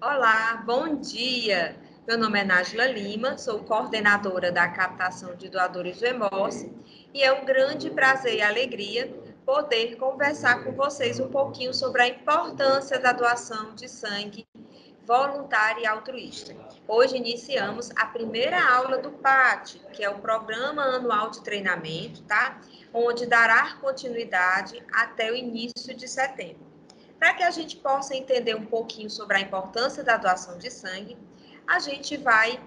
Olá, bom dia. Meu nome é Nájila Lima, sou coordenadora da captação de doadores do Hemócio e é um grande prazer e alegria poder conversar com vocês um pouquinho sobre a importância da doação de sangue voluntária e altruísta. Hoje iniciamos a primeira aula do PAT, que é o Programa Anual de Treinamento, tá? Onde dará continuidade até o início de setembro. Para que a gente possa entender um pouquinho sobre a importância da doação de sangue, a gente vai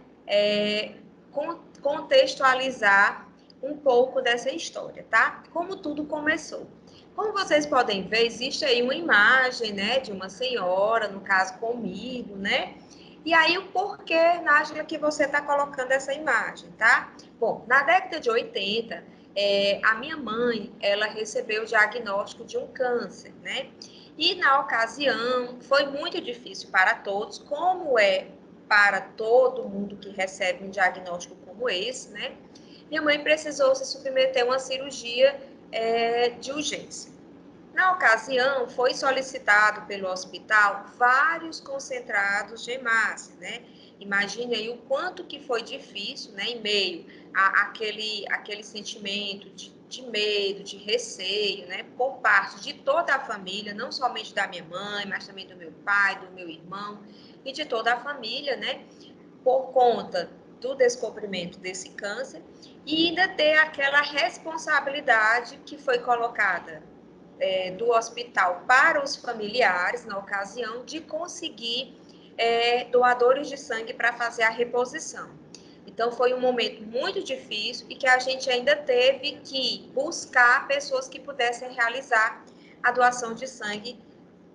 contextualizar um pouco dessa história, tá? Como tudo começou. Como vocês podem ver, existe aí uma imagem, né, de uma senhora, no caso comigo, né? E aí o porquê, Nájila, que você está colocando essa imagem, tá? Bom, na década de 80, a minha mãe, ela recebeu o diagnóstico de um câncer, né? E na ocasião foi muito difícil para todos, como é para todo mundo que recebe um diagnóstico como esse, né? Minha mãe precisou se submeter a uma cirurgia de urgência. Na ocasião, foi solicitado pelo hospital vários concentrados de hemácia, né? Imagine aí o quanto que foi difícil, né? Em meio àquele sentimento de medo, de receio, né? Por parte de toda a família, não somente da minha mãe, mas também do meu pai, do meu irmão e de toda a família, né? Por conta do descobrimento desse câncer e ainda ter aquela responsabilidade que foi colocada do hospital para os familiares, na ocasião, de conseguir doadores de sangue para fazer a reposição. Então, foi um momento muito difícil e que a gente ainda teve que buscar pessoas que pudessem realizar a doação de sangue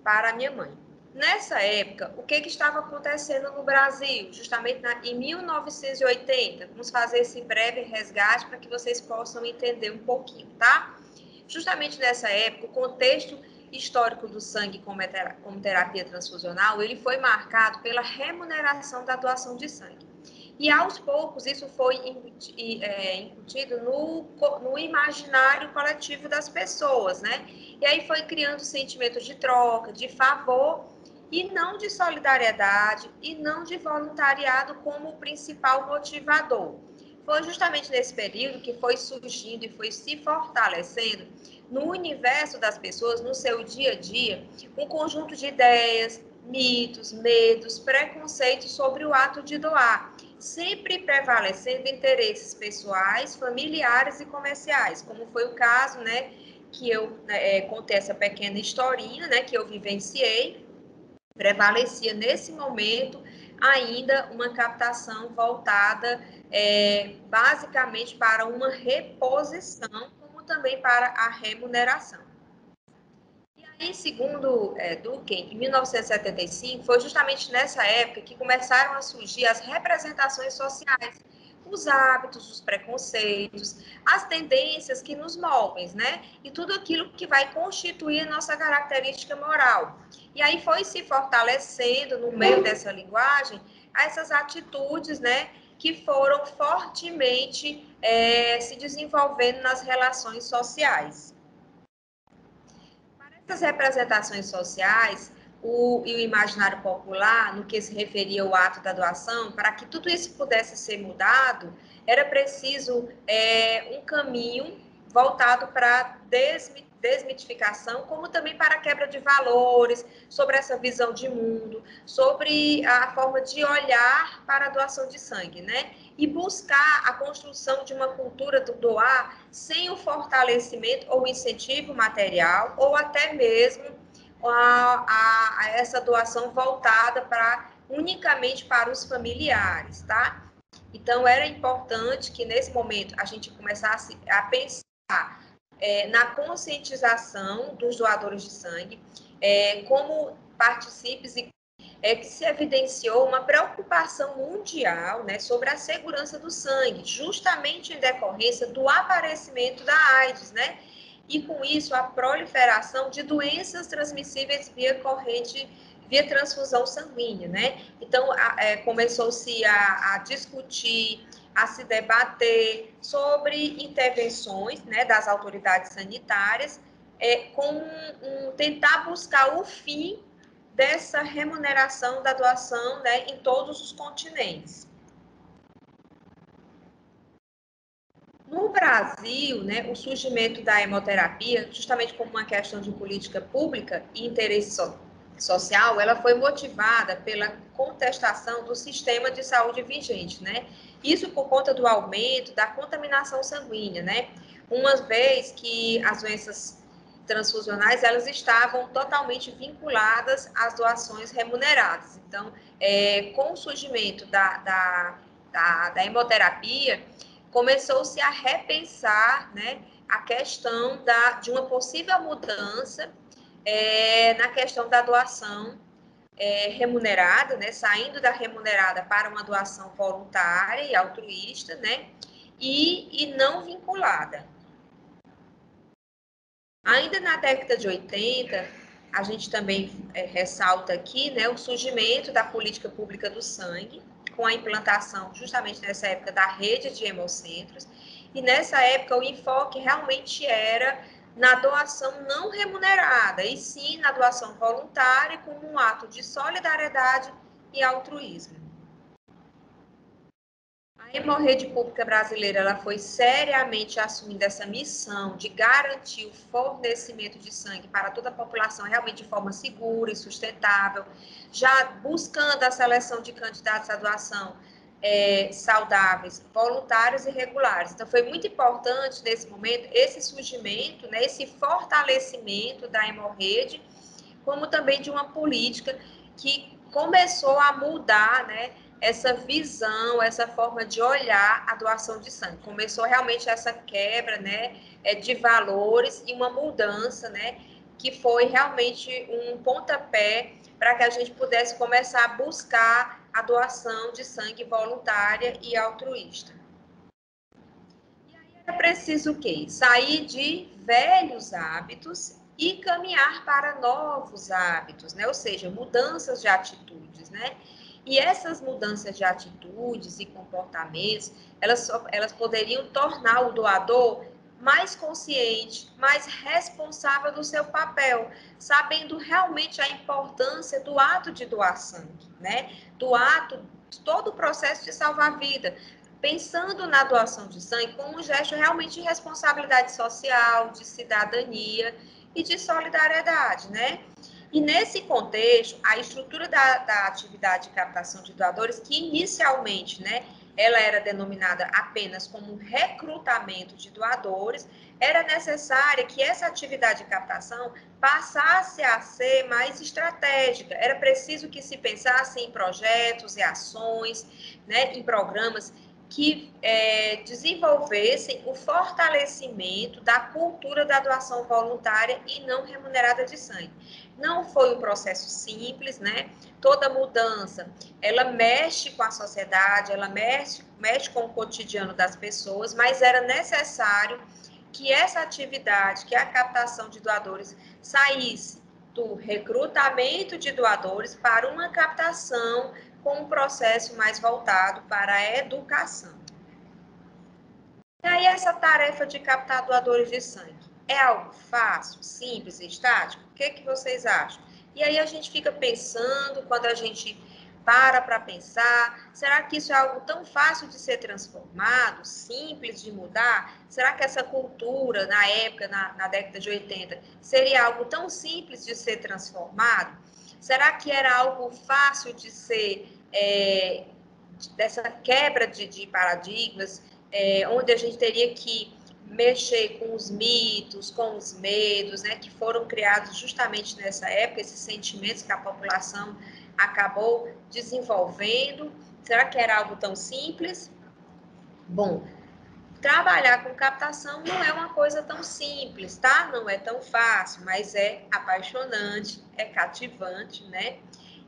para a minha mãe. Nessa época, o que estava acontecendo no Brasil? Justamente em 1980. Vamos fazer esse breve resgate para que vocês possam entender um pouquinho, tá? Justamente nessa época, o contexto histórico do sangue como terapia transfusional, ele foi marcado pela remuneração da doação de sangue. E aos poucos isso foi incutido no imaginário coletivo das pessoas, né? E aí foi criando sentimentos de troca, de favor, e não de solidariedade, e não de voluntariado como o principal motivador. Foi justamente nesse período que foi surgindo e foi se fortalecendo no universo das pessoas, no seu dia a dia, um conjunto de ideias, mitos, medos, preconceitos sobre o ato de doar, sempre prevalecendo interesses pessoais, familiares e comerciais, como foi o caso, né, que eu contei essa pequena historinha, né, que eu vivenciei. Prevalecia nesse momento ainda uma captação voltada basicamente para uma reposição, como também para a remuneração. E aí, segundo Durkheim, em 1975, foi justamente nessa época que começaram a surgir as representações sociais, os hábitos, os preconceitos, as tendências que nos movem, né? E tudo aquilo que vai constituir a nossa característica moral. E aí foi se fortalecendo no meio dessa linguagem essas atitudes, né? Que foram fortemente se desenvolvendo nas relações sociais. Essas representações sociais, e o imaginário popular, no que se referia ao ato da doação, para que tudo isso pudesse ser mudado, era preciso um caminho voltado para a desmitificação, como também para a quebra de valores, sobre essa visão de mundo, sobre a forma de olhar para a doação de sangue, né? E buscar a construção de uma cultura do doar sem o fortalecimento ou incentivo material, ou até mesmo a essa doação voltada unicamente para os familiares, tá? Então, era importante que, nesse momento, a gente começasse a pensar na conscientização dos doadores de sangue, como partícipes e que se evidenciou uma preocupação mundial, né, sobre a segurança do sangue, justamente em decorrência do aparecimento da AIDS, né? E com isso a proliferação de doenças transmissíveis via transfusão sanguínea, né? Então começou-se a discutir, a se debater sobre intervenções, né, das autoridades sanitárias, com tentar buscar o fim dessa remuneração da doação, né, em todos os continentes. No Brasil, né, o surgimento da hemoterapia, justamente como uma questão de política pública e interesse social, ela foi motivada pela contestação do sistema de saúde vigente, né? Isso por conta do aumento da contaminação sanguínea, né? Uma vez que as doenças transfusionais, elas estavam totalmente vinculadas às doações remuneradas. Então, com o surgimento da hemoterapia, começou-se a repensar, né, a questão de uma possível mudança na questão da doação remunerada, né, saindo da remunerada para uma doação voluntária e altruísta, né, e não vinculada. Ainda na década de 80, a gente também ressalta aqui, né, o surgimento da política pública do sangue, com a implantação, justamente nessa época, da rede de hemocentros, e nessa época o enfoque realmente era na doação não remunerada, e sim na doação voluntária, como um ato de solidariedade e altruísmo. A hemorrede pública brasileira, ela foi seriamente assumindo essa missão de garantir o fornecimento de sangue para toda a população realmente de forma segura e sustentável, já buscando a seleção de candidatos à doação saudáveis, voluntários e regulares. Então, foi muito importante, nesse momento, esse surgimento, né, esse fortalecimento da hemorrede, como também de uma política que começou a mudar, né, essa visão, essa forma de olhar a doação de sangue. Começou realmente essa quebra, né, de valores e uma mudança, né, que foi realmente um pontapé para que a gente pudesse começar a buscar a doação de sangue voluntária e altruísta. E aí era preciso o quê? Sair de velhos hábitos e caminhar para novos hábitos, né? Ou seja, mudanças de atitudes, né? E essas mudanças de atitudes e comportamentos, elas poderiam tornar o doador mais consciente, mais responsável do seu papel, sabendo realmente a importância do ato de doar sangue, né? Do ato, todo o processo de salvar a vida, pensando na doação de sangue como um gesto realmente de responsabilidade social, de cidadania e de solidariedade, né? E nesse contexto, a estrutura da atividade de captação de doadores, que inicialmente, né, ela era denominada apenas como recrutamento de doadores, era necessária que essa atividade de captação passasse a ser mais estratégica. Era preciso que se pensasse em projetos e ações, né, em programas que desenvolvessem o fortalecimento da cultura da doação voluntária e não remunerada de sangue. Não foi um processo simples, né? Toda mudança, ela mexe com a sociedade, ela mexe com o cotidiano das pessoas, mas era necessário que essa atividade, que a captação de doadores, saísse do recrutamento de doadores para uma captação com um processo mais voltado para a educação. E aí, essa tarefa de captar doadores de sangue é algo fácil, simples e estático? O que vocês acham? E aí a gente fica pensando, quando a gente para pensar, será que isso é algo tão fácil de ser transformado, simples de mudar? Será que essa cultura, na época, na década de 80, seria algo tão simples de ser transformado? Será que era algo fácil de ser, dessa quebra de paradigmas, onde a gente teria que mexer com os mitos, com os medos, né, que foram criados justamente nessa época, esses sentimentos que a população acabou desenvolvendo? Será que era algo tão simples? Bom, trabalhar com captação não é uma coisa tão simples, tá? Não é tão fácil, mas é apaixonante, é cativante, né?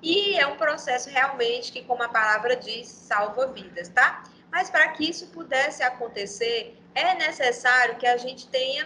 E é um processo realmente que, como a palavra diz, salva vidas, tá? Mas para que isso pudesse acontecer, é necessário que a gente tenha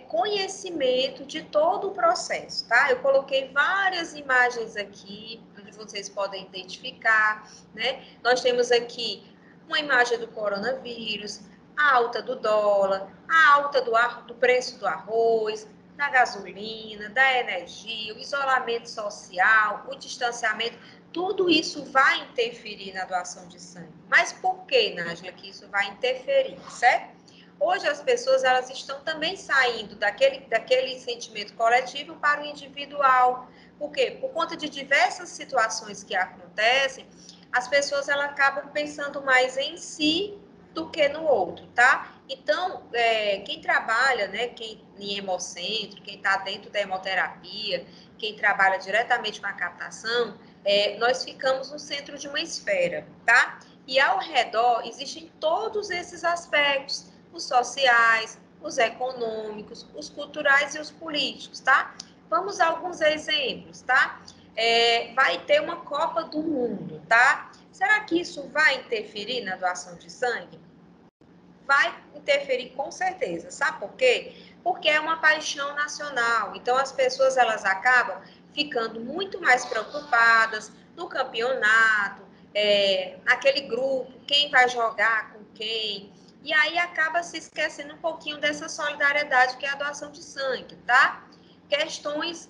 conhecimento de todo o processo, tá? Eu coloquei várias imagens aqui, onde vocês podem identificar, né? Nós temos aqui uma imagem do coronavírus, a alta do dólar, a alta do preço do arroz, da gasolina, da energia, o isolamento social, o distanciamento, tudo isso vai interferir na doação de sangue. Mas por que, Nájila, que isso vai interferir, certo? Hoje as pessoas elas estão também saindo daquele sentimento coletivo para o individual. Por quê? Por conta de diversas situações que acontecem, as pessoas elas acabam pensando mais em si do que no outro, tá? Então, quem trabalha, né, em hemocentro, quem está dentro da hemoterapia, quem trabalha diretamente com a captação, nós ficamos no centro de uma esfera, tá? E ao redor existem todos esses aspectos, os sociais, os econômicos, os culturais e os políticos, tá? Vamos a alguns exemplos, tá? Vai ter uma Copa do Mundo, tá? Será que isso vai interferir na doação de sangue? Vai interferir com certeza. Sabe por quê? Porque é uma paixão nacional. Então as pessoas elas acabam ficando muito mais preocupadas no campeonato, naquele grupo, quem vai jogar com quem. E aí acaba se esquecendo um pouquinho dessa solidariedade que é a doação de sangue, tá? Questões,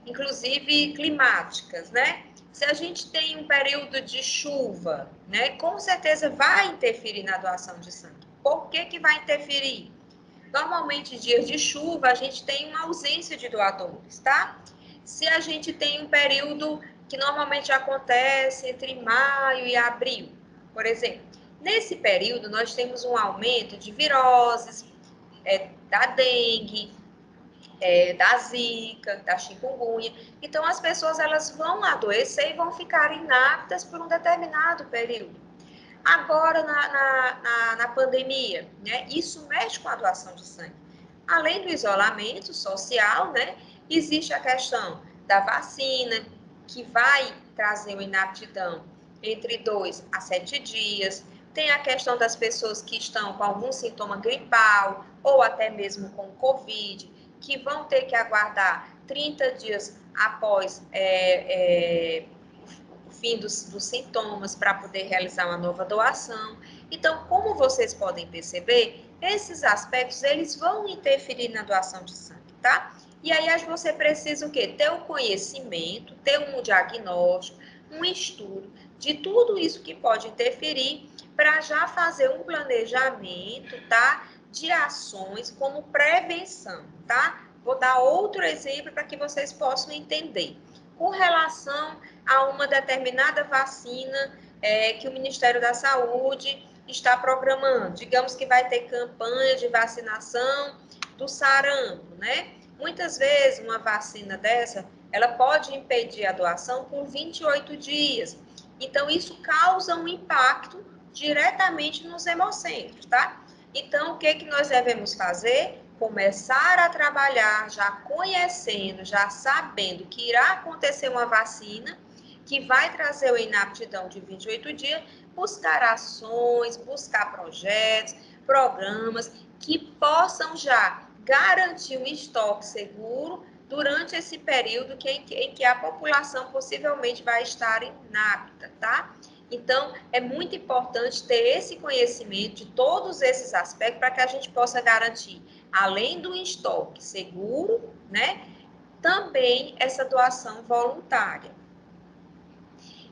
inclusive climáticas, né? Se a gente tem um período de chuva, né, com certeza vai interferir na doação de sangue. Por que que vai interferir? Normalmente, dias de chuva, a gente tem uma ausência de doadores, tá? Se a gente tem um período que normalmente acontece entre maio e abril, por exemplo, nesse período nós temos um aumento de viroses, da dengue, da zika, da chikungunya. Então, as pessoas elas vão adoecer e vão ficar inaptas por um determinado período. Agora, na pandemia, né, isso mexe com a doação de sangue. Além do isolamento social, né, existe a questão da vacina, que vai trazer uma inaptidão entre 2 a 7 dias. Tem a questão das pessoas que estão com algum sintoma gripal ou até mesmo com Covid, que vão ter que aguardar 30 dias após o fim dos sintomas para poder realizar uma nova doação. Então, como vocês podem perceber, esses aspectos eles vão interferir na doação de sangue, tá? E aí você precisa o quê? Ter o conhecimento, ter um diagnóstico, um estudo de tudo isso que pode interferir para já fazer um planejamento, tá? De ações como prevenção, tá? Vou dar outro exemplo para que vocês possam entender. Com relação a uma determinada vacina que o Ministério da Saúde está programando, digamos que vai ter campanha de vacinação do sarampo, né? Muitas vezes uma vacina dessa, ela pode impedir a doação por 28 dias. Então, isso causa um impacto diretamente nos hemocentros, tá? Então, o que que nós devemos fazer? Começar a trabalhar já conhecendo, já sabendo que irá acontecer uma vacina que vai trazer a inaptidão de 28 dias, buscar ações, buscar projetos, programas que possam já garantir um estoque seguro durante esse período em que a população possivelmente vai estar inapta, tá? Então, é muito importante ter esse conhecimento de todos esses aspectos para que a gente possa garantir, além do estoque seguro, né, também essa doação voluntária.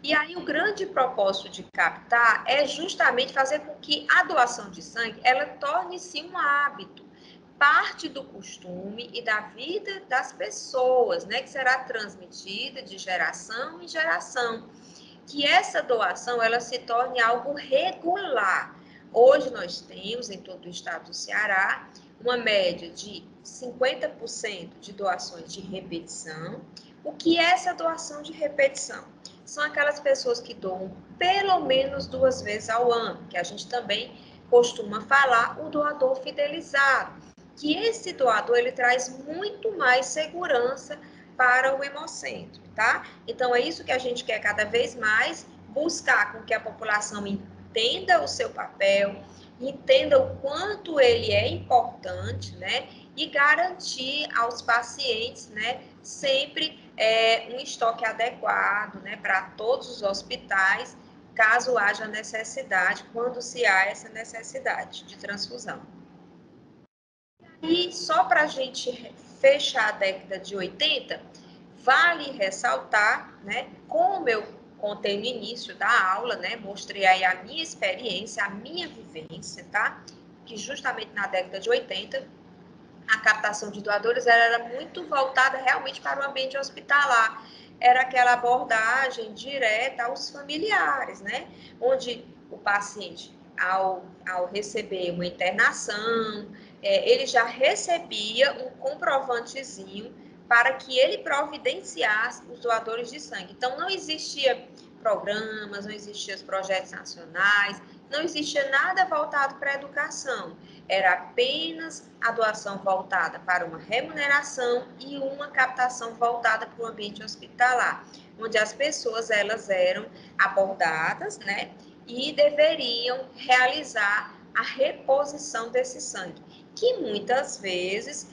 E aí o grande propósito de captar é justamente fazer com que a doação de sangue, ela torne-se um hábito, parte do costume e da vida das pessoas, né, que será transmitida de geração em geração. Que essa doação ela se torne algo regular. Hoje nós temos em todo o estado do Ceará uma média de 50% de doações de repetição. O que é essa doação de repetição? São aquelas pessoas que doam pelo menos 2 vezes ao ano, que a gente também costuma falar o doador fidelizado, que esse doador ele traz muito mais segurança para o hemocentro, tá? Então é isso que a gente quer cada vez mais, buscar com que a população entenda o seu papel, entenda o quanto ele é importante, né? E garantir aos pacientes, né, sempre um estoque adequado, né, para todos os hospitais, caso haja necessidade, quando se há essa necessidade de transfusão. E só para a gente fechar a década de 80, vale ressaltar, né, como eu contei no início da aula, né, mostrei aí a minha experiência, a minha vivência, tá? Que justamente na década de 80, a captação de doadores era muito voltada realmente para o ambiente hospitalar. Era aquela abordagem direta aos familiares, né? Onde o paciente, ao receber uma internação, ele já recebia um comprovantezinho para que ele providenciasse os doadores de sangue. Então, não existia programas, não existiam os projetos nacionais, não existia nada voltado para a educação. Era apenas a doação voltada para uma remuneração e uma captação voltada para o ambiente hospitalar, onde as pessoas elas eram abordadas, né, e deveriam realizar a reposição desse sangue, que muitas vezes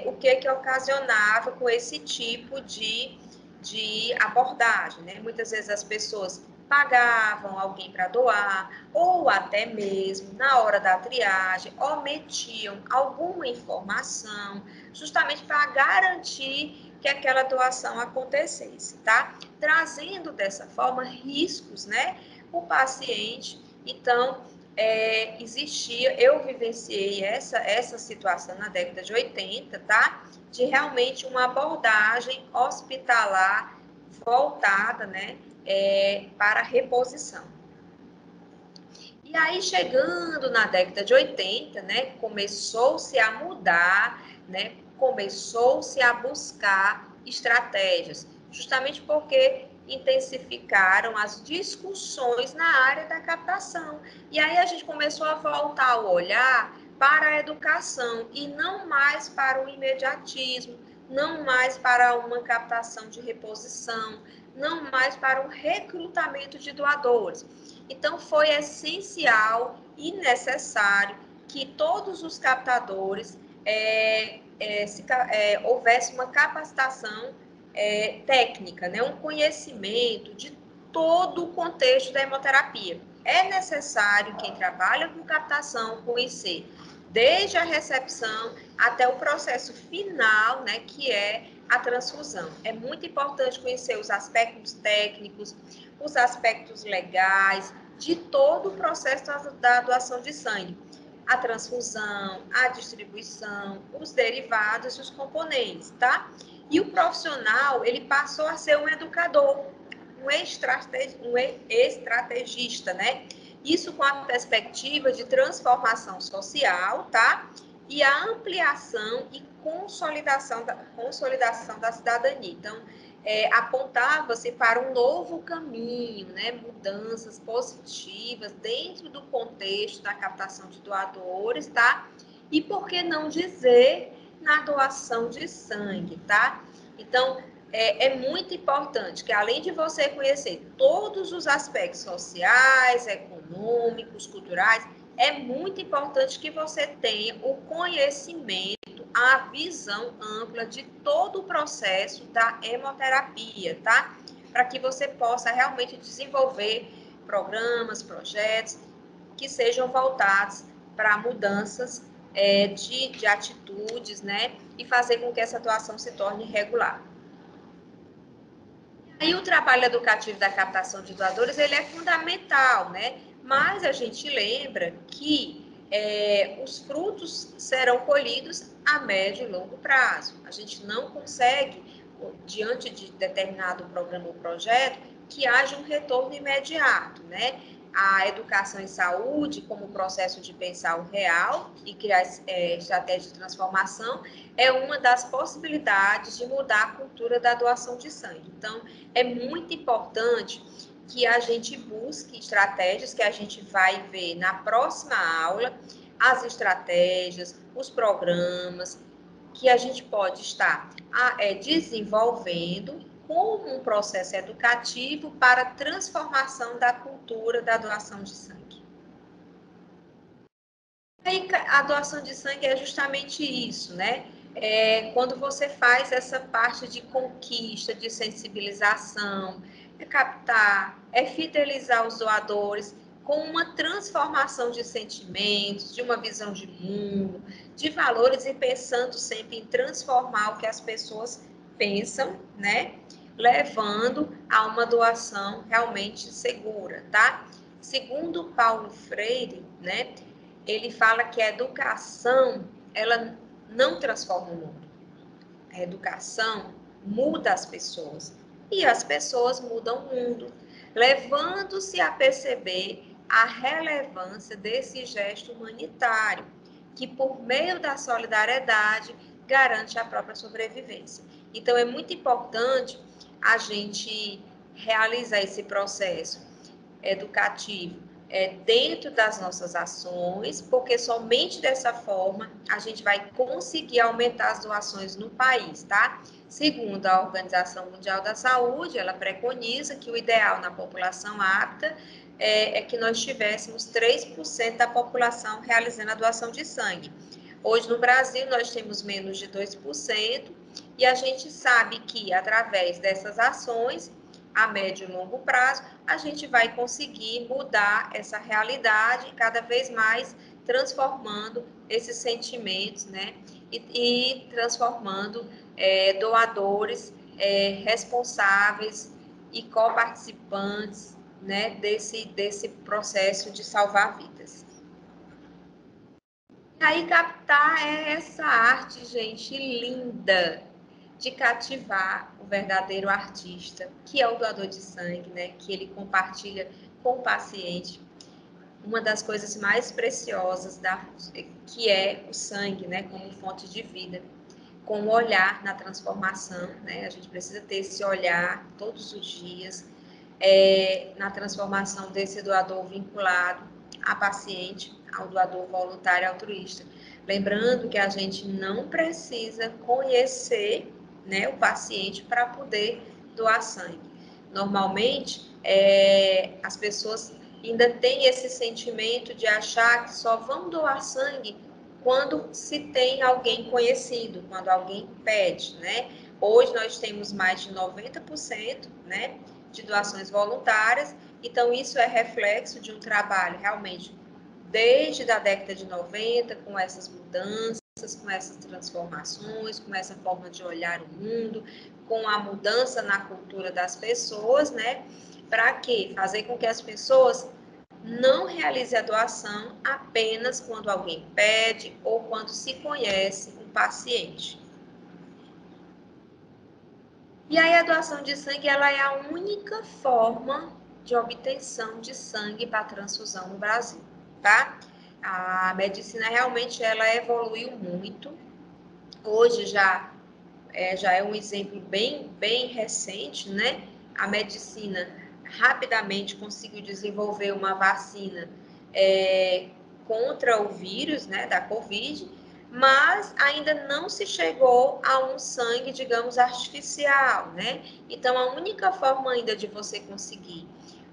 o que ocasionava com esse tipo de abordagem, né? Muitas vezes as pessoas pagavam alguém para doar, ou até mesmo na hora da triagem, omitiam alguma informação, justamente para garantir que aquela doação acontecesse, tá? Trazendo dessa forma riscos, né, o paciente. Então, eu vivenciei essa situação na década de 80, tá? De realmente uma abordagem hospitalar voltada, né, para reposição. E aí, chegando na década de 80, né, começou-se a mudar, né, começou-se a buscar estratégias, justamente porque intensificaram as discussões na área da captação. E aí a gente começou a voltar o olhar para a educação e não mais para o imediatismo, não mais para uma captação de reposição, não mais para o recrutamento de doadores. Então, foi essencial e necessário que todos os captadores houvesse uma capacitação técnica, né? Um conhecimento de todo o contexto da hemoterapia. É necessário quem trabalha com captação conhecer desde a recepção até o processo final, né, que é a transfusão. É muito importante conhecer os aspectos técnicos, os aspectos legais de todo o processo da doação de sangue. A transfusão, a distribuição, os derivados e os componentes, tá? E o profissional, ele passou a ser um educador, um estrategista, né? Isso com a perspectiva de transformação social, tá? E a ampliação e consolidação da cidadania. Então, apontava-se para um novo caminho, né? Mudanças positivas dentro do contexto da captação de doadores, tá? E por que não dizer na doação de sangue, tá? Então, é muito importante que, além de você conhecer todos os aspectos sociais, econômicos, culturais, é muito importante que você tenha o conhecimento, a visão ampla de todo o processo da hemoterapia, tá? Para que você possa realmente desenvolver programas, projetos que sejam voltados para mudanças de atitudes, né? E fazer com que essa atuação se torne regular. E o trabalho educativo da captação de doadores, ele é fundamental, né? Mas a gente lembra que os frutos serão colhidos a médio e longo prazo. A gente não consegue, diante de determinado programa ou projeto, que haja um retorno imediato, né? A educação em saúde, como processo de pensar o real e criar estratégias de transformação, é uma das possibilidades de mudar a cultura da doação de sangue. Então, é muito importante que a gente busque estratégias que a gente vai ver na próxima aula, as estratégias, os programas que a gente pode estar desenvolvendo como um processo educativo para a transformação da cultura da doação de sangue. E a doação de sangue é justamente isso, né? Quando você faz essa parte de conquista, de sensibilização, captar, fidelizar os doadores, com uma transformação de sentimentos, de uma visão de mundo, de valores e pensando sempre em transformar o que as pessoas pensam, né? Levando a uma doação realmente segura, tá? Segundo Paulo Freire, né? Ele fala que a educação, ela não transforma o mundo. A educação muda as pessoas e as pessoas mudam o mundo, levando-se a perceber a relevância desse gesto humanitário, que por meio da solidariedade garante a própria sobrevivência. Então é muito importante a gente realizar esse processo educativo dentro das nossas ações, porque somente dessa forma a gente vai conseguir aumentar as doações no país, tá? Segundo a Organização Mundial da Saúde, ela preconiza que o ideal na população apta é que nós tivéssemos 3% da população realizando a doação de sangue. Hoje no Brasil nós temos menos de 2% e a gente sabe que através dessas ações a médio e longo prazo, a gente vai conseguir mudar essa realidade cada vez mais, transformando esses sentimentos, né? E transformando doadores responsáveis e coparticipantes, né, desse processo de salvar vidas. E aí captar essa arte, gente, linda, de cativar o verdadeiro artista, que é o doador de sangue, né? Que ele compartilha com o paciente uma das coisas mais preciosas que é o sangue, né? Como fonte de vida, com o olhar na transformação, né? A gente precisa ter esse olhar todos os dias na transformação desse doador vinculado a paciente, ao doador voluntário altruísta. Lembrando que a gente não precisa conhecer, né, o paciente para poder doar sangue. Normalmente, as pessoas ainda têm esse sentimento de achar que só vão doar sangue quando se tem alguém conhecido, quando alguém pede, né? Hoje nós temos mais de 90%, né, de doações voluntárias, então isso é reflexo de um trabalho realmente desde a década de 90, com essas mudanças, com essas transformações, com essa forma de olhar o mundo, com a mudança na cultura das pessoas, né? Para quê? Fazer com que as pessoas não realizem a doação apenas quando alguém pede ou quando se conhece um paciente. E aí a doação de sangue, ela é a única forma de obtenção de sangue para transfusão no Brasil, tá? A medicina realmente ela evoluiu muito. Hoje já é um exemplo bem recente, né? A medicina rapidamente conseguiu desenvolver uma vacina contra o vírus, né, da Covid, mas ainda não se chegou a um sangue, digamos, artificial, né? Então, a única forma ainda de você conseguir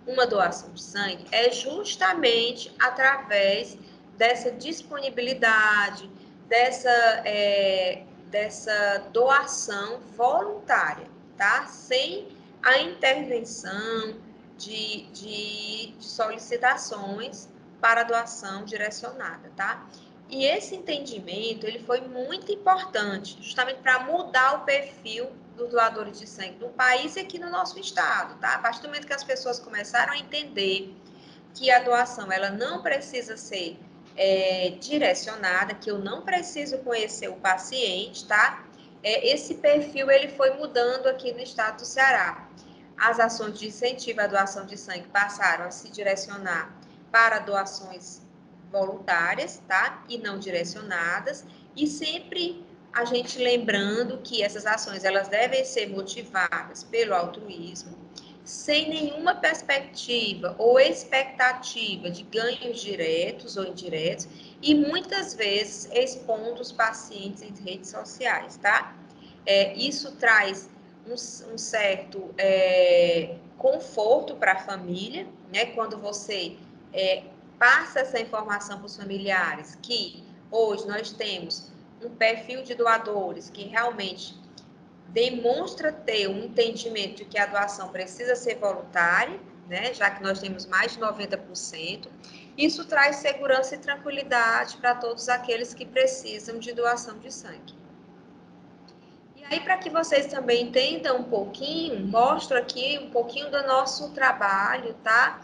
uma doação de sangue é justamente através dessa disponibilidade, dessa doação voluntária, tá? Sem a intervenção de solicitações para doação direcionada, tá? E esse entendimento, ele foi muito importante, justamente para mudar o perfil dos doadores de sangue no país e aqui no nosso estado, tá? A partir do momento que as pessoas começaram a entender que a doação, ela não precisa ser direcionada, que eu não preciso conhecer o paciente, tá? Esse perfil, ele foi mudando aqui no estado do Ceará. As ações de incentivo à doação de sangue passaram a se direcionar para doações voluntárias, tá? E não direcionadas, e sempre a gente lembrando que essas ações, elas devem ser motivadas pelo altruísmo, sem nenhuma perspectiva ou expectativa de ganhos diretos ou indiretos, e muitas vezes expondo os pacientes em redes sociais, tá? Isso traz um certo conforto para a família, né? Quando você passa essa informação para os familiares, que hoje nós temos um perfil de doadores que realmente demonstra ter um entendimento de que a doação precisa ser voluntária, né? Já que nós temos mais de 90%. Isso traz segurança e tranquilidade para todos aqueles que precisam de doação de sangue. E aí, para que vocês também entendam um pouquinho, mostro aqui um pouquinho do nosso trabalho, tá?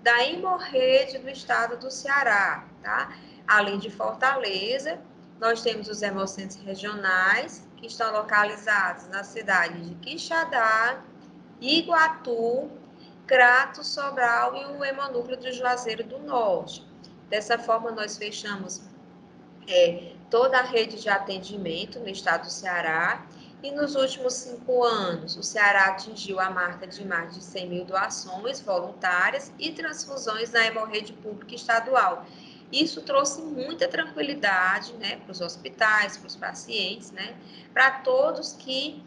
Da Hemorrede do estado do Ceará, tá? Além de Fortaleza, nós temos os hemocentros regionais, que estão localizados na cidade de Quixadá, Iguatu, Crato, Sobral e o hemonúcleo do Juazeiro do Norte. Dessa forma, nós fechamos toda a rede de atendimento no estado do Ceará. E nos últimos 5 anos, o Ceará atingiu a marca de mais de 100 mil doações voluntárias e transfusões na hemorrede pública estadual. Isso trouxe muita tranquilidade, né, para os hospitais, para os pacientes, né, para todos que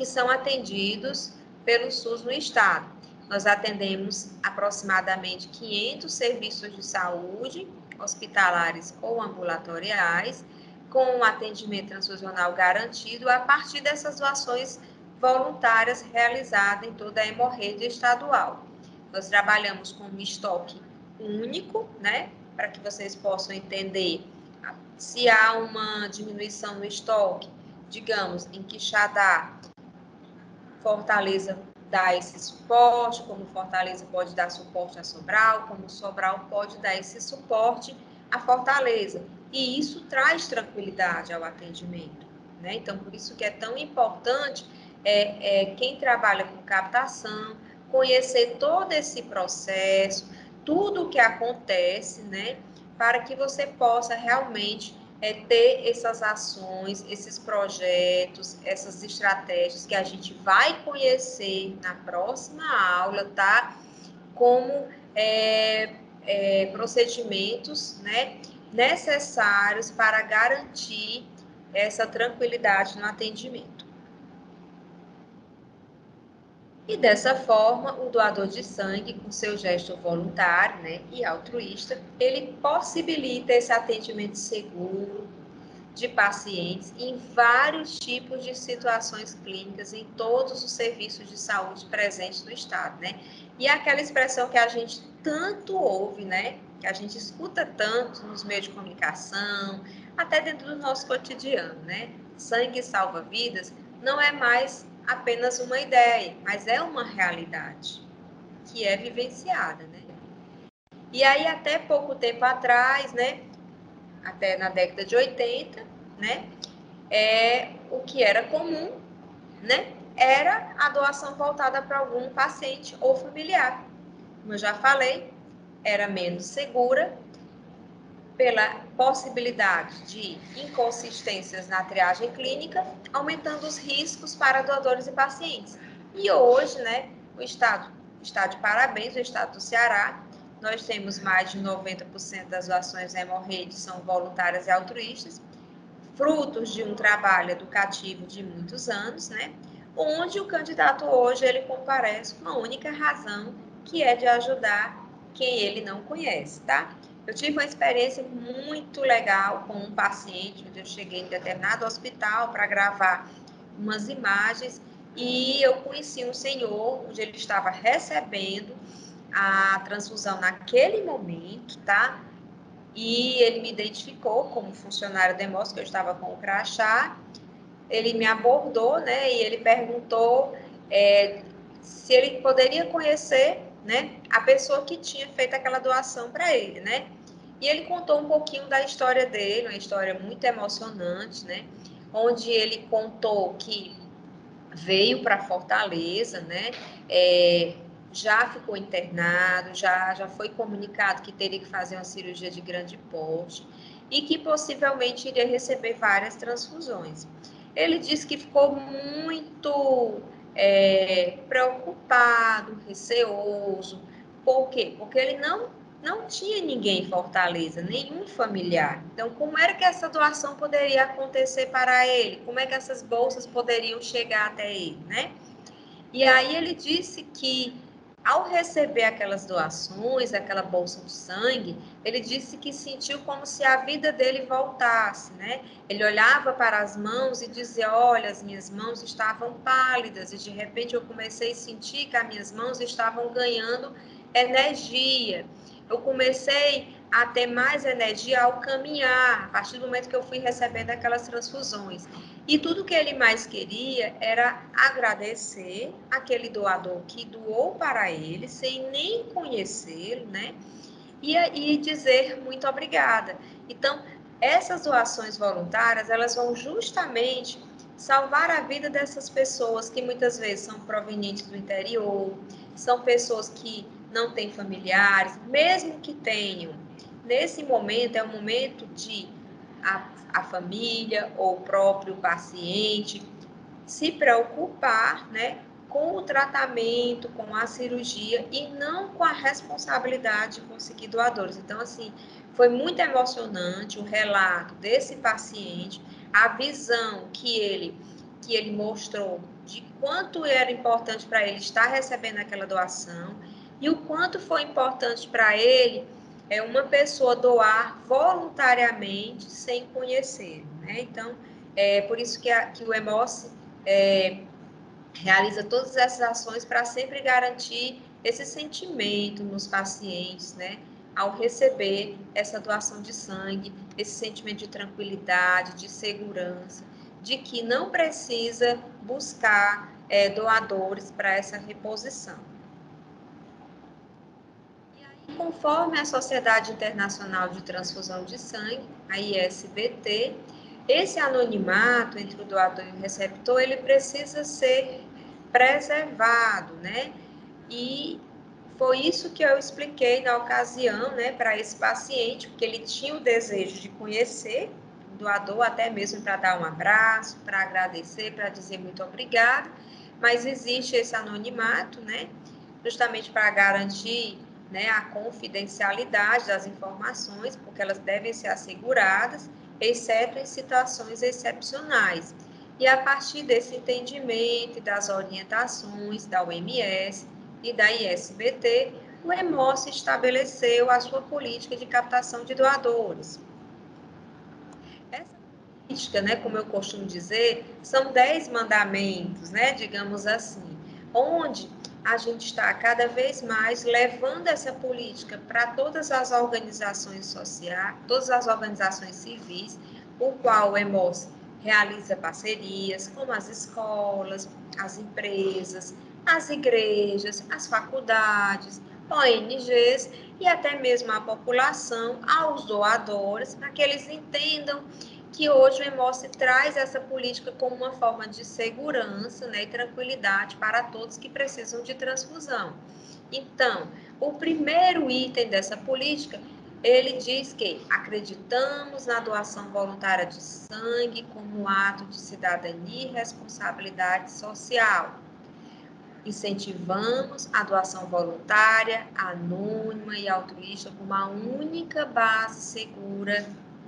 são atendidos pelo SUS no estado. Nós atendemos aproximadamente 500 serviços de saúde, hospitalares ou ambulatoriais, com um atendimento transfusional garantido a partir dessas doações voluntárias realizadas em toda a hemorrede estadual. Nós trabalhamos com um estoque único, né, para que vocês possam entender se há uma diminuição no estoque, digamos, em Quixadá, Fortaleza dá esse suporte, como Fortaleza pode dar suporte a Sobral, como Sobral pode dar esse suporte a Fortaleza. E isso traz tranquilidade ao atendimento, né? Então, por isso que é tão importante quem trabalha com captação, conhecer todo esse processo, tudo o que acontece, né? Para que você possa realmente ter essas ações, esses projetos, essas estratégias que a gente vai conhecer na próxima aula, tá? Como procedimentos, né, necessários para garantir essa tranquilidade no atendimento. E dessa forma, o doador de sangue, com seu gesto voluntário, né, e altruísta, ele possibilita esse atendimento seguro de pacientes em vários tipos de situações clínicas em todos os serviços de saúde presentes no estado, né? E aquela expressão que a gente tanto ouve, né? Que a gente escuta tanto nos meios de comunicação, até dentro do nosso cotidiano, né? Sangue salva vidas não é mais apenas uma ideia, mas é uma realidade que é vivenciada, né? E aí, até pouco tempo atrás, né? Até na década de 80, né? O que era comum, né? Era a doação voltada para algum paciente ou familiar. Como eu já falei, era menos segura pela possibilidade de inconsistências na triagem clínica, aumentando os riscos para doadores e pacientes. E hoje, né, o estado está de parabéns, o estado do Ceará, nós temos mais de 90% das doações hemorroides são voluntárias e altruístas, frutos de um trabalho educativo de muitos anos, né? Onde o candidato hoje ele comparece com uma única razão, que é de ajudar quem ele não conhece, tá? Eu tive uma experiência muito legal com um paciente, onde eu cheguei em determinado hospital para gravar umas imagens e eu conheci um senhor, onde ele estava recebendo a transfusão naquele momento, tá? E ele me identificou como funcionário da Hemos, que eu estava com o crachá. Ele me abordou, né? E ele perguntou se ele poderia conhecer, né, a pessoa que tinha feito aquela doação para ele, né? E ele contou um pouquinho da história dele, uma história muito emocionante, né? Onde ele contou que veio para Fortaleza, né? Já ficou internado, já foi comunicado que teria que fazer uma cirurgia de grande porte e que possivelmente iria receber várias transfusões. Ele disse que ficou muito preocupado, receoso. Por quê? Porque ele não tinha ninguém em Fortaleza, nenhum familiar. Então, como era que essa doação poderia acontecer para ele? Como é que essas bolsas poderiam chegar até ele, né? E aí ele disse que, ao receber aquelas doações, aquela bolsa de sangue, ele disse que sentiu como se a vida dele voltasse, né? Ele olhava para as mãos e dizia: olha, as minhas mãos estavam pálidas, e de repente eu comecei a sentir que as minhas mãos estavam ganhando energia. Eu comecei a ter mais energia ao caminhar, a partir do momento que eu fui recebendo aquelas transfusões. E tudo que ele mais queria era agradecer aquele doador que doou para ele, sem nem conhecê-lo, né? E dizer muito obrigada. Então, essas doações voluntárias, elas vão justamente salvar a vida dessas pessoas que muitas vezes são provenientes do interior, são pessoas que não têm familiares, mesmo que tenham. Nesse momento, é o momento de a família ou o próprio paciente se preocupar, né, com o tratamento, com a cirurgia e não com a responsabilidade de conseguir doadores. Então, assim, foi muito emocionante o relato desse paciente, a visão que ele mostrou de quanto era importante para ele estar recebendo aquela doação e o quanto foi importante para ele uma pessoa doar voluntariamente sem conhecer, né? Então, é por isso que o EMOS realiza todas essas ações para sempre garantir esse sentimento nos pacientes, né? Ao receber essa doação de sangue, esse sentimento de tranquilidade, de segurança, de que não precisa buscar doadores para essa reposição. E aí, conforme a Sociedade Internacional de Transfusão de Sangue, a ISBT, esse anonimato entre o doador e o receptor, ele precisa ser preservado, né? E foi isso que eu expliquei na ocasião, né, para esse paciente, porque ele tinha o desejo de conhecer o doador, até mesmo para dar um abraço, para agradecer, para dizer muito obrigado, mas existe esse anonimato, né, justamente para garantir, né, a confidencialidade das informações, porque elas devem ser asseguradas, exceto em situações excepcionais. E a partir desse entendimento e das orientações da OMS e da ISBT, o EMOS estabeleceu a sua política de captação de doadores. Essa política, né, como eu costumo dizer, são 10 mandamentos, né, digamos assim, onde a gente está cada vez mais levando essa política para todas as organizações sociais, todas as organizações civis, por qual o EMOS realiza parcerias, como as escolas, as empresas, as igrejas, as faculdades, ONGs e até mesmo a população, aos doadores, para que eles entendam que hoje o EMOS traz essa política como uma forma de segurança, né, e tranquilidade para todos que precisam de transfusão. Então, o primeiro item dessa política, ele diz que acreditamos na doação voluntária de sangue como um ato de cidadania e responsabilidade social. Incentivamos a doação voluntária, anônima e altruísta como a única base segura,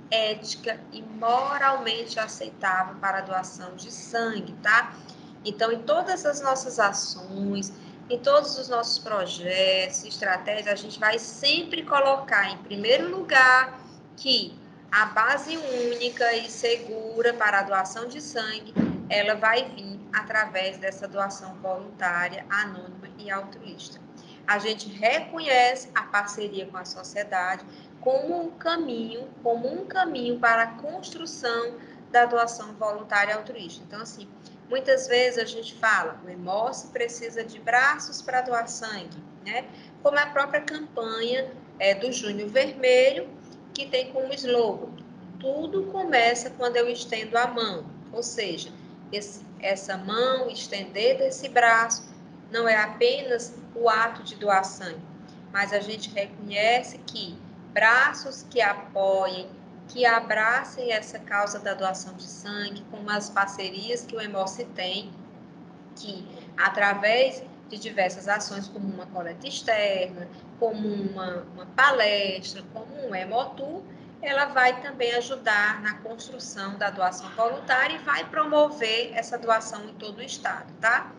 ética e moralmente aceitável para a doação de sangue, tá? Então, em todas as nossas ações, em todos os nossos projetos, estratégias, a gente vai sempre colocar em primeiro lugar que a base única e segura para a doação de sangue, ela vai vir através dessa doação voluntária, anônima e altruísta. A gente reconhece a parceria com a sociedade como um caminho para a construção da doação voluntária altruísta. Então, assim, muitas vezes a gente fala, o EMOS precisa de braços para doar sangue, né? Como a própria campanha do Junho Vermelho, que tem como slogan, tudo começa quando eu estendo a mão, ou seja, essa mão, estender desse braço, não é apenas o ato de doar sangue, mas a gente reconhece que braços que apoiem, que abracem essa causa da doação de sangue, como as parcerias que o EMOS tem, que através de diversas ações, como uma coleta externa, como uma palestra, como um Hemotour, ela vai também ajudar na construção da doação voluntária e vai promover essa doação em todo o estado, tá?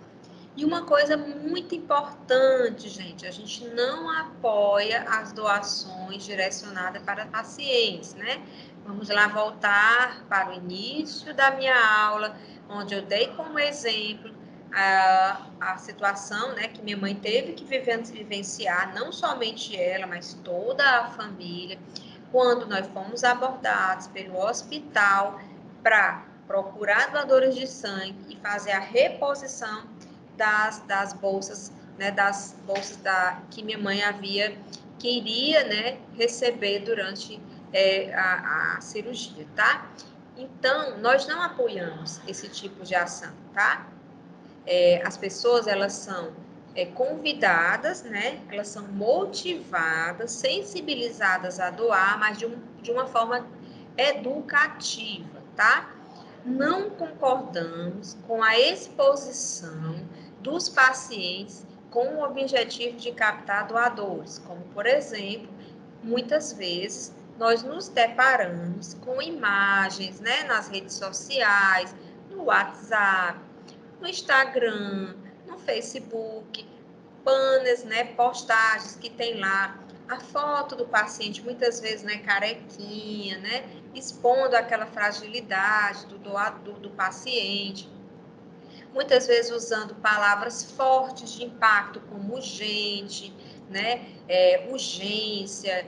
E uma coisa muito importante, gente, a gente não apoia as doações direcionadas para pacientes, né? Vamos lá voltar para o início da minha aula, onde eu dei como exemplo a situação, né, que minha mãe teve que vivenciar, não somente ela, mas toda a família, quando nós fomos abordados pelo hospital para procurar doadores de sangue e fazer a reposição das bolsas, né, das bolsas que minha mãe queria, né, receber durante a cirurgia, tá? Então, nós não apoiamos esse tipo de ação, tá? As pessoas, elas são convidadas, né? Elas são motivadas, sensibilizadas a doar, mas de uma forma educativa, tá? Não concordamos com a exposição dos pacientes com o objetivo de captar doadores, como, por exemplo, muitas vezes nós nos deparamos com imagens, né, nas redes sociais, no WhatsApp, no Instagram, no Facebook, banners, né, postagens que tem lá a foto do paciente, muitas vezes, né, carequinha, né, expondo aquela fragilidade do doador, do paciente, muitas vezes usando palavras fortes de impacto como urgente, né, urgência,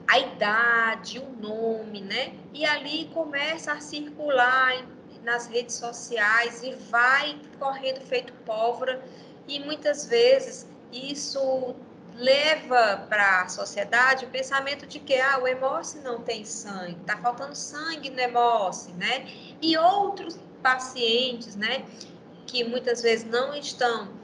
a idade, o nome, né? E ali começa a circular nas redes sociais e vai correndo feito pólvora, e muitas vezes isso leva para a sociedade o pensamento de que o hemócio não tem sangue, está faltando sangue no hemócio, né? E outros pacientes, né, que muitas vezes não estão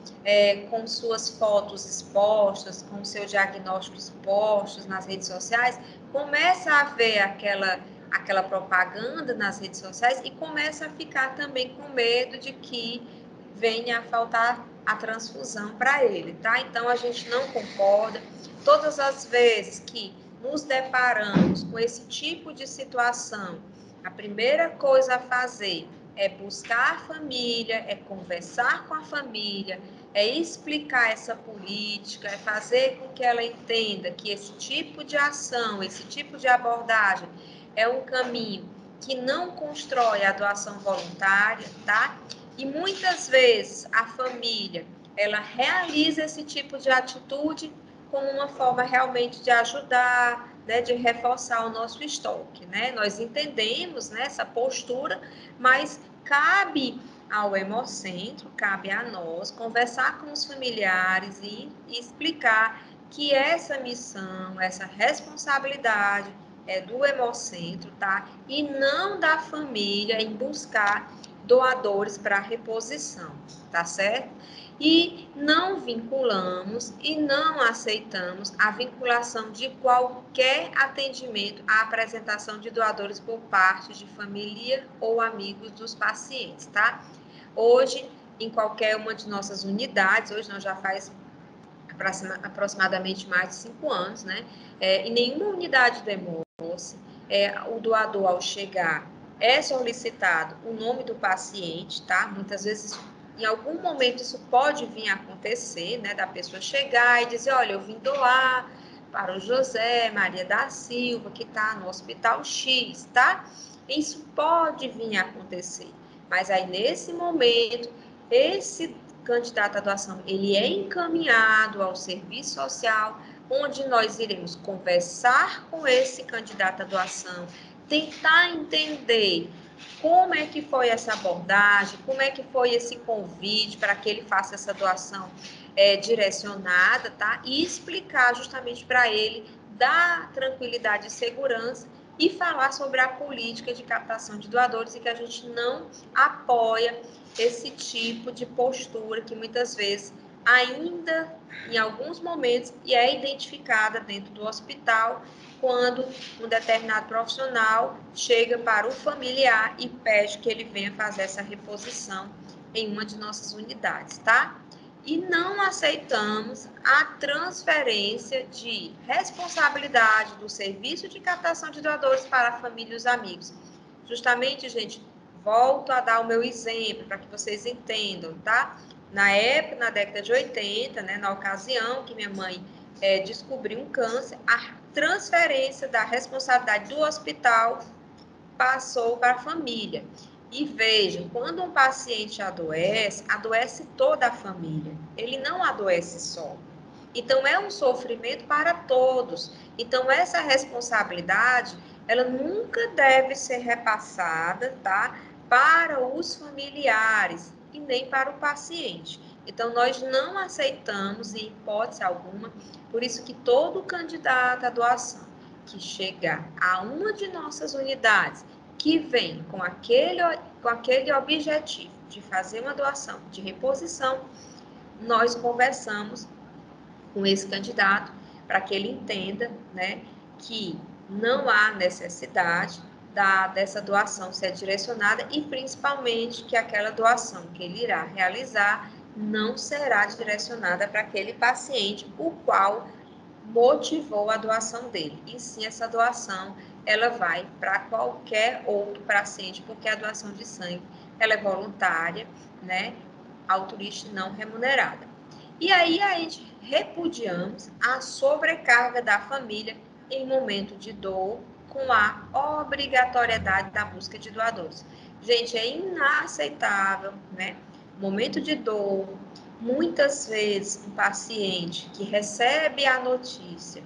com suas fotos expostas, com seu diagnóstico expostos nas redes sociais, começa a ver aquela propaganda nas redes sociais e começa a ficar também com medo de que venha a faltar a transfusão para ele, tá? Então, a gente não concorda. Todas as vezes que nos deparamos com esse tipo de situação, a primeira coisa a fazer é buscar a família, é conversar com a família, é explicar essa política, é fazer com que ela entenda que esse tipo de ação, esse tipo de abordagem é um caminho que não constrói a doação voluntária, tá? E muitas vezes a família, ela realiza esse tipo de atitude como uma forma realmente de ajudar, né, de reforçar o nosso estoque, né? Nós entendemos, né, essa postura, mas cabe ao Hemocentro, cabe a nós conversar com os familiares e explicar que essa missão, essa responsabilidade é do Hemocentro, tá? E não da família em buscar doadores para reposição, tá certo? E não vinculamos e não aceitamos a vinculação de qualquer atendimento à apresentação de doadores por parte de família ou amigos dos pacientes, tá? Hoje, em qualquer uma de nossas unidades, hoje nós já faz aproximadamente mais de 5 anos, né? Em nenhuma unidade do Hemose, o doador, ao chegar, é solicitado o nome do paciente, tá? Muitas vezes, em algum momento, isso pode vir a acontecer, né? Da pessoa chegar e dizer, olha, eu vim doar para o José Maria da Silva, que está no Hospital X, tá? Isso pode vir a acontecer. Mas aí, nesse momento, esse candidato à doação, ele é encaminhado ao serviço social, onde nós iremos conversar com esse candidato à doação, tentar entender como é que foi essa abordagem, como é que foi esse convite para que ele faça essa doação direcionada, tá? E explicar justamente para ele, dar tranquilidade e segurança e falar sobre a política de captação de doadores e que a gente não apoia esse tipo de postura que muitas vezes ainda em alguns momentos é identificada dentro do hospital quando um determinado profissional chega para o familiar e pede que ele venha fazer essa reposição em uma de nossas unidades, tá? E não aceitamos a transferência de responsabilidade do serviço de captação de doadores para a família e os amigos. Justamente, gente, volto a dar o meu exemplo para que vocês entendam, tá? Na época, na década de 80, né, na ocasião que minha mãe descobriu um câncer, a transferência da responsabilidade do hospital passou para a família. E vejam, quando um paciente adoece, adoece toda a família. Ele não adoece só. Então, é um sofrimento para todos. Então, essa responsabilidade, ela nunca deve ser repassada, tá? Para os familiares e nem para o paciente. Então, nós não aceitamos, em hipótese alguma, por isso que todo candidato à doação que chegar a uma de nossas unidades, que vem com aquele objetivo de fazer uma doação de reposição, nós conversamos com esse candidato para que ele entenda, né, que não há necessidade dessa doação ser direcionada e principalmente que aquela doação que ele irá realizar não será direcionada para aquele paciente, o qual motivou a doação dele. E sim, essa doação, ela vai para qualquer outro paciente, porque a doação de sangue, ela é voluntária, né, altruísta e não remunerada. E aí a gente repudiamos a sobrecarga da família em momento de dor com a obrigatoriedade da busca de doadores. Gente, é inaceitável, né? Momento de dor, muitas vezes um paciente que recebe a notícia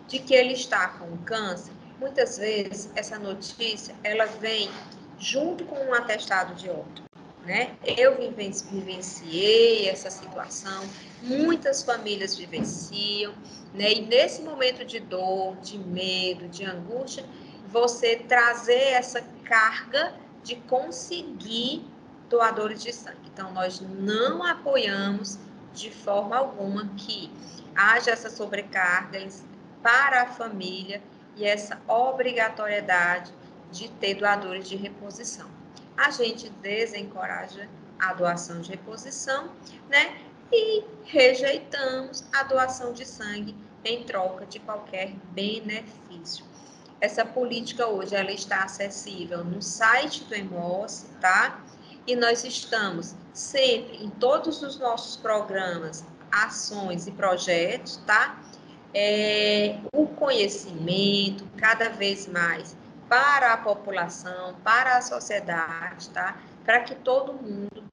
de que ele está com câncer, muitas vezes essa notícia ela vem junto com um atestado de óbito, né? Eu vivenciei essa situação, muitas famílias vivenciam, né? E nesse momento de dor, de medo, de angústia, você trazer essa carga de conseguir doadores de sangue. Então, nós não apoiamos de forma alguma que haja essa sobrecarga para a família e essa obrigatoriedade de ter doadores de reposição. A gente desencoraja a doação de reposição, né? E rejeitamos a doação de sangue em troca de qualquer benefício. Essa política hoje ela está acessível no site do Hemoce, tá? E nós estamos sempre em todos os nossos programas, ações e projetos, tá? O conhecimento cada vez mais para a população, para a sociedade, tá? Para que todo mundo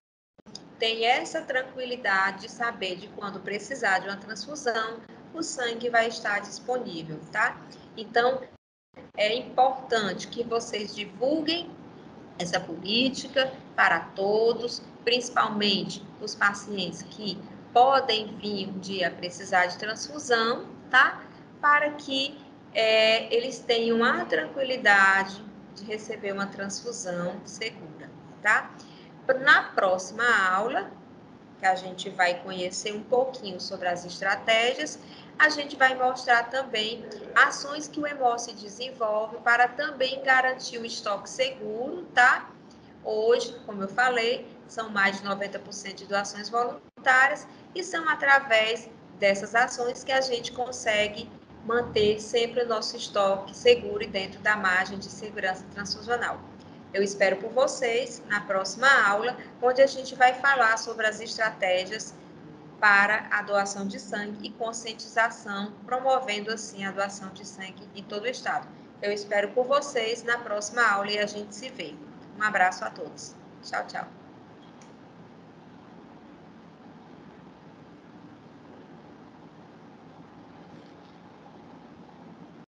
tenha essa tranquilidade de saber de quando precisar de uma transfusão, o sangue vai estar disponível, tá? Então, é importante que vocês divulguem essa política para todos, principalmente os pacientes que podem vir um dia precisar de transfusão, tá? Para que eles tenham a tranquilidade de receber uma transfusão segura, tá? Na próxima aula, que a gente vai conhecer um pouquinho sobre as estratégias, a gente vai mostrar também ações que o Hemoce desenvolve para também garantir o estoque seguro, tá? Hoje, como eu falei, são mais de 90% de doações voluntárias e são através dessas ações que a gente consegue manter sempre o nosso estoque seguro e dentro da margem de segurança transfusional. Eu espero por vocês na próxima aula, onde a gente vai falar sobre as estratégias para a doação de sangue e conscientização, promovendo assim a doação de sangue em todo o estado. Eu espero por vocês na próxima aula e a gente se vê. Um abraço a todos. Tchau, tchau.